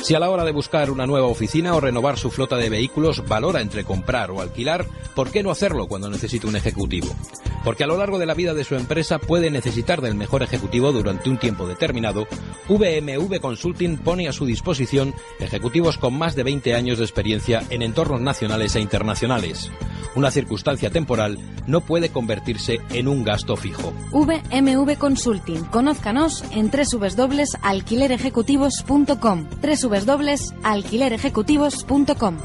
Si a la hora de buscar una nueva oficina o renovar su flota de vehículos valora entre comprar o alquilar, ¿por qué no hacerlo cuando necesita un ejecutivo? Porque a lo largo de la vida de su empresa puede necesitar del mejor ejecutivo durante un tiempo determinado. VMV Consulting pone a su disposición ejecutivos con más de 20 años de experiencia en entornos nacionales e internacionales. Una circunstancia temporal no puede convertirse en un gasto fijo. VMV Consulting. Conózcanos en www.alquilerejecutivos.com. www.alquilerejecutivos.com.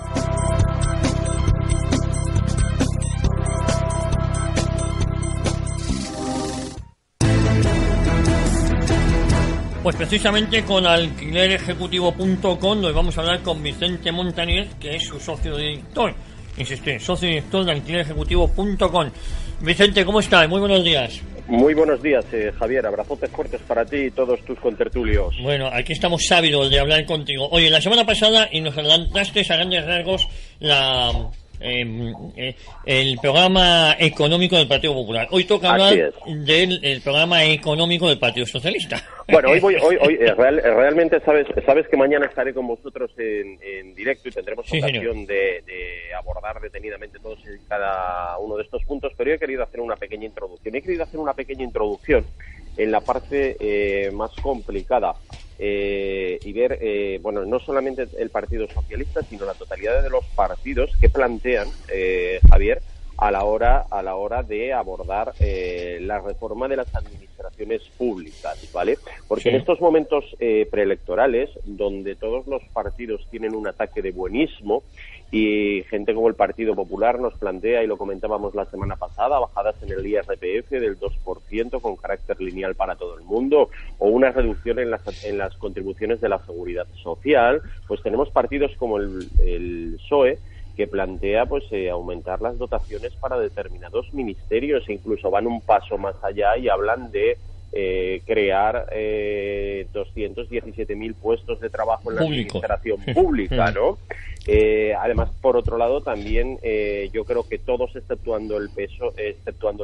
Pues precisamente con alquilerejecutivo.com nos vamos a hablar con Vicente Montañez, que es su socio director. Insiste, socio director de alquilerejecutivo.com. Vicente, ¿cómo estás? Muy buenos días. Muy buenos días, Javier. Abrazotes fuertes para ti y todos tus contertulios. Bueno, aquí estamos sábidos de hablar contigo. Oye, la semana pasada y nos adelantaste a grandes rasgos el programa económico del Partido Popular. Hoy toca hablar del programa económico del Partido Socialista. Bueno, realmente sabes que mañana estaré con vosotros en directo y tendremos ocasión de abordar detenidamente todos y cada uno de estos puntos, pero yo he querido hacer una pequeña introducción. En la parte más complicada y ver, no solamente el Partido Socialista, sino la totalidad de los partidos que plantean, Javier, a la hora de abordar la reforma de las administraciones públicas, ¿vale? Porque en estos momentos preelectorales, donde todos los partidos tienen un ataque de buenismo y gente como el Partido Popular nos plantea, y lo comentábamos la semana pasada, bajadas en el IRPF del 2% con carácter lineal para todo el mundo, o una reducción en las contribuciones de la seguridad social, pues tenemos partidos como el PSOE, que plantea aumentar las dotaciones para determinados ministerios, e incluso van un paso más allá y hablan de crear 217.000 puestos de trabajo en la administración pública, ¿no? Además, por otro lado, también yo creo que todos, exceptuando el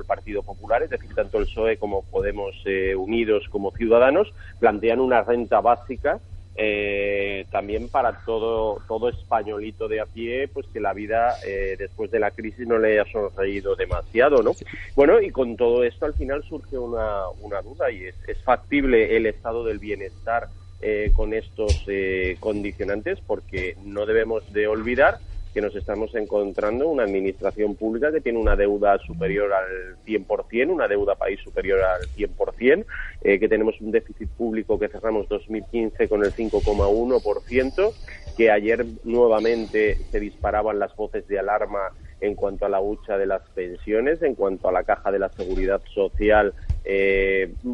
Partido Popular, es decir, tanto el PSOE como Podemos Unidos como Ciudadanos, plantean una renta básica también para todo españolito de a pie, pues que la vida después de la crisis no le haya sonreído demasiado, ¿no? Bueno, y con todo esto al final surge una duda, y es factible el estado del bienestar con estos condicionantes, porque no debemos de olvidar que nos estamos encontrando una administración pública que tiene una deuda superior al 100%, una deuda país superior al 100%, que tenemos un déficit público que cerramos 2015 con el 5,1%, que ayer nuevamente se disparaban las voces de alarma en cuanto a la hucha de las pensiones, en cuanto a la caja de la seguridad social,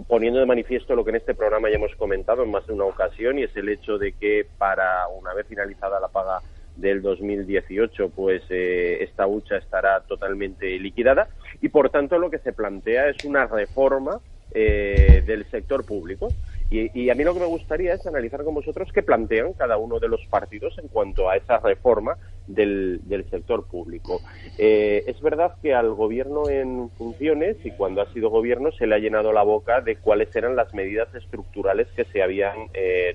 poniendo de manifiesto lo que en este programa ya hemos comentado en más de una ocasión, y es el hecho de que para una vez finalizada la paga del 2018, pues esta hucha estará totalmente liquidada, y por tanto lo que se plantea es una reforma del sector público. Y a mí lo que me gustaría es analizar con vosotros qué plantean cada uno de los partidos en cuanto a esa reforma del sector público. Es verdad que al gobierno en funciones, y cuando ha sido gobierno, se le ha llenado la boca de cuáles eran las medidas estructurales que se habían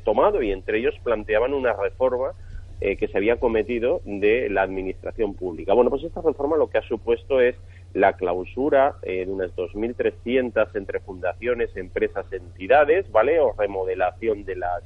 tomado, y entre ellos planteaban una reforma que se había cometido de la administración pública. Bueno, pues esta reforma lo que ha supuesto es la clausura de unas 2.300 entre fundaciones, empresas, entidades, ¿vale? O remodelación de las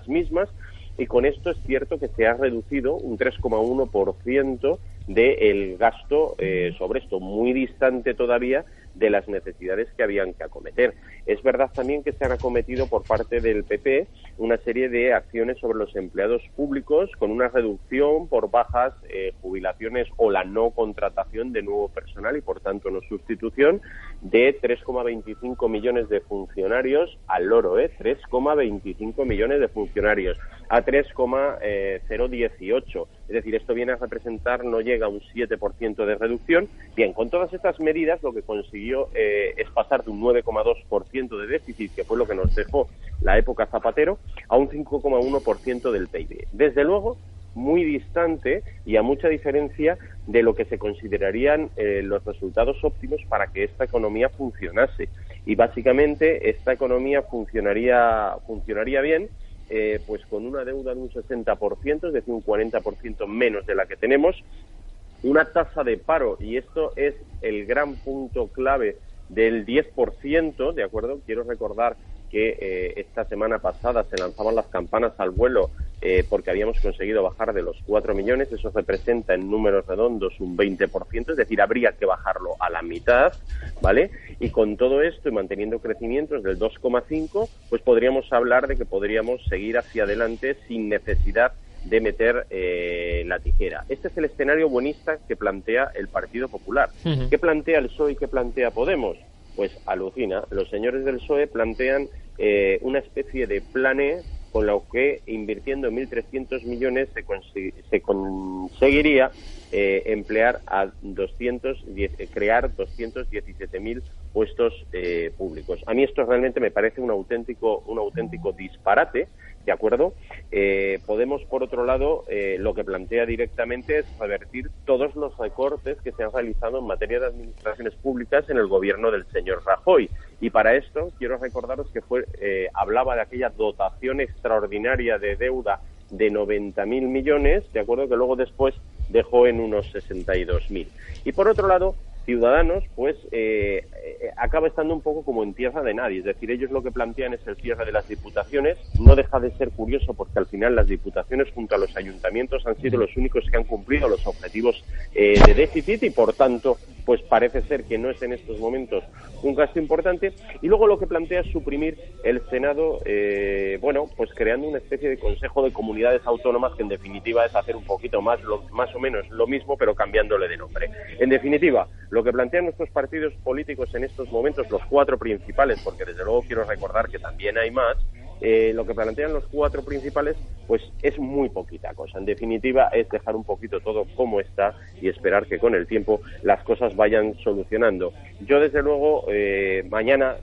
mismas, y con esto es cierto que se ha reducido un 3,1% del gasto sobre esto, muy distante todavía de las necesidades que habían que acometer. Es verdad también que se han acometido por parte del PP una serie de acciones sobre los empleados públicos, con una reducción por bajas, jubilaciones o la no contratación de nuevo personal, y por tanto no sustitución, de 3,25 millones de funcionarios al loro, 3,25 millones de funcionarios a 3,018. Es decir, esto viene a representar, no llega a un 7% de reducción. Bien, con todas estas medidas lo que consiguió es pasar de un 9,2% de déficit, que fue lo que nos dejó la época Zapatero, a un 5,1% del PIB. Desde luego, muy distante y a mucha diferencia de lo que se considerarían los resultados óptimos para que esta economía funcionase. Y básicamente esta economía funcionaría bien pues con una deuda de un 60%, es decir, un 40% menos de la que tenemos, una tasa de paro, y esto es el gran punto clave, del 10%, ¿de acuerdo? Quiero recordar que esta semana pasada se lanzaban las campanas al vuelo porque habíamos conseguido bajar de los 4 millones, eso representa en números redondos un 20%, es decir, habría que bajarlo a la mitad, ¿vale? Y con todo esto y manteniendo crecimientos del 2,5, pues podríamos hablar de que podríamos seguir hacia adelante sin necesidad de meter la tijera. Este es el escenario buenista que plantea el Partido Popular. Uh-huh. ¿Qué plantea el PSOE y qué plantea Podemos? Pues alucina. Los señores del PSOE plantean una especie de plan E con lo que invirtiendo 1.300 millones se conseguiría emplear a crear 217.000 puestos públicos. A mí esto realmente me parece un auténtico disparate, ¿de acuerdo? Podemos, por otro lado, lo que plantea directamente es revertir todos los recortes que se han realizado en materia de administraciones públicas en el gobierno del señor Rajoy. Y para esto quiero recordaros que hablaba de aquella dotación extraordinaria de deuda de 90.000 millones, ¿de acuerdo? Que luego después dejó en unos 62.000. Y por otro lado, Ciudadanos, pues acaba estando un poco como en tierra de nadie, es decir, ellos lo que plantean es el cierre de las diputaciones. No deja de ser curioso porque al final las diputaciones junto a los ayuntamientos han sido los únicos que han cumplido los objetivos de déficit y por tanto, pues parece ser que no es en estos momentos un gasto importante. Y luego lo que plantea es suprimir el Senado, pues creando una especie de Consejo de Comunidades Autónomas que en definitiva es hacer un poquito más o menos lo mismo pero cambiándole de nombre. En definitiva, lo que plantean nuestros partidos políticos en estos momentos, los 4 principales, porque desde luego quiero recordar que también hay más, lo que plantean los 4 principales, pues es muy poquita cosa. En definitiva, es dejar un poquito todo como está y esperar que con el tiempo las cosas vayan solucionando. Yo, desde luego, mañana,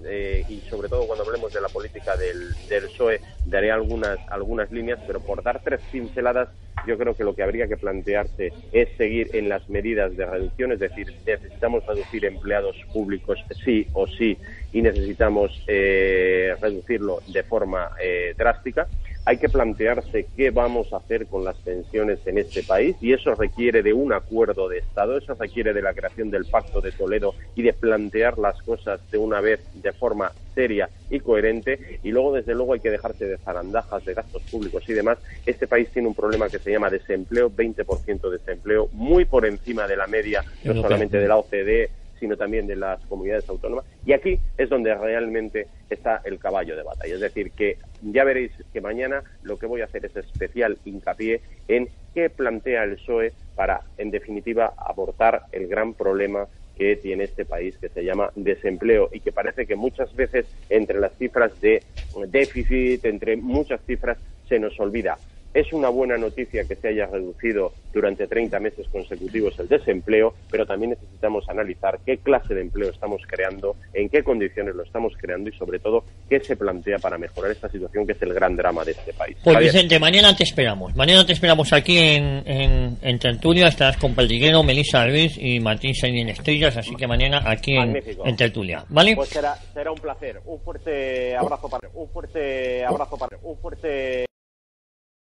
y sobre todo cuando hablemos de la política del PSOE, daré algunas líneas, pero por dar 3 pinceladas, yo creo que lo que habría que plantearse es seguir en las medidas de reducción, es decir, necesitamos reducir empleados públicos sí o sí y necesitamos reducirlo de forma drástica. Hay que plantearse qué vamos a hacer con las pensiones en este país y eso requiere de un acuerdo de Estado, eso requiere de la creación del Pacto de Toledo y de plantear las cosas de una vez de forma seria y coherente. Y luego, desde luego, hay que dejarse de zarandajas, de gastos públicos y demás. Este país tiene un problema que se llama desempleo, 20% de desempleo, muy por encima de la media, no solamente de la OCDE, sino también de las comunidades autónomas, y aquí es donde realmente está el caballo de batalla. Es decir, que ya veréis que mañana lo que voy a hacer es especial hincapié en qué plantea el PSOE para, en definitiva, abordar el gran problema que tiene este país, que se llama desempleo, y que parece que muchas veces entre las cifras de déficit, entre muchas cifras, se nos olvida. Es una buena noticia que se haya reducido durante 30 meses consecutivos el desempleo, pero también necesitamos analizar qué clase de empleo estamos creando, en qué condiciones lo estamos creando y, sobre todo, qué se plantea para mejorar esta situación que es el gran drama de este país. Pues Javier. Vicente, mañana te esperamos. Mañana te esperamos aquí en Tertulia. Estarás con Peltiguero, Melissa Luis y Martín Sainz Estrellas, así que mañana aquí en Tertulia. ¿Vale? Pues será un placer. Un fuerte abrazo para